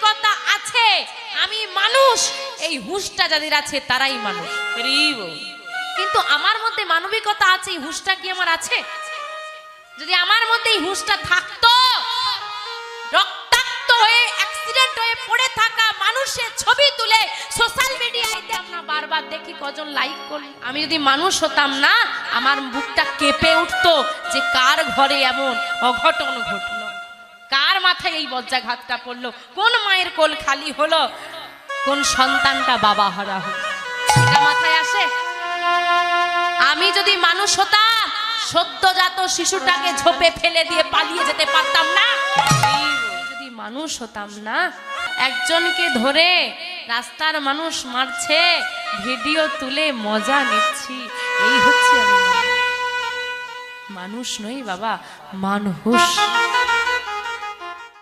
মানবিকতা আছে, আমি মানুষ, এই হুঁশটা যাদের আছে তারাই মানুষ। কিন্তু আমার মধ্যে মানবিকতা আছে, এই হুঁশটা কি আমার আছে? যদি আমার মধ্যে এই হুঁশটা থাকতো, রক্তাক্ত হয়ে অ্যাক্সিডেন্ট হয়ে পড়ে থাকা মানুষের ছবি তুলে সোশ্যাল মিডিয়ায় আমরা বারবার দেখি কজন লাইক করল। আমি যদি মানুষ হতাম না, আমার বুকটা কেঁপে উঠতো যে কার ঘরে এমন অঘটন ঘটলো, কার মাথায় এই বজ্রাঘাতটা পড়লো, কোন মায়ের কোল খালি হলো, কোন সন্তানটা বাবা হারা হলো, এটা মাথায় আসে? আমি যদি মানুষ হতাম, সদ্যজাত শিশুটাকে ঝোপে ফেলে দিয়ে পালিয়ে যেতে পারতাম না। যদি মানুষ হতাম না, একজনকে ধরে রাস্তার মানুষ মারছে, ভিডিও তুলে মজা নিচ্ছি, এই হচ্ছে আমি মানুষ নই বাবা, মানুষ।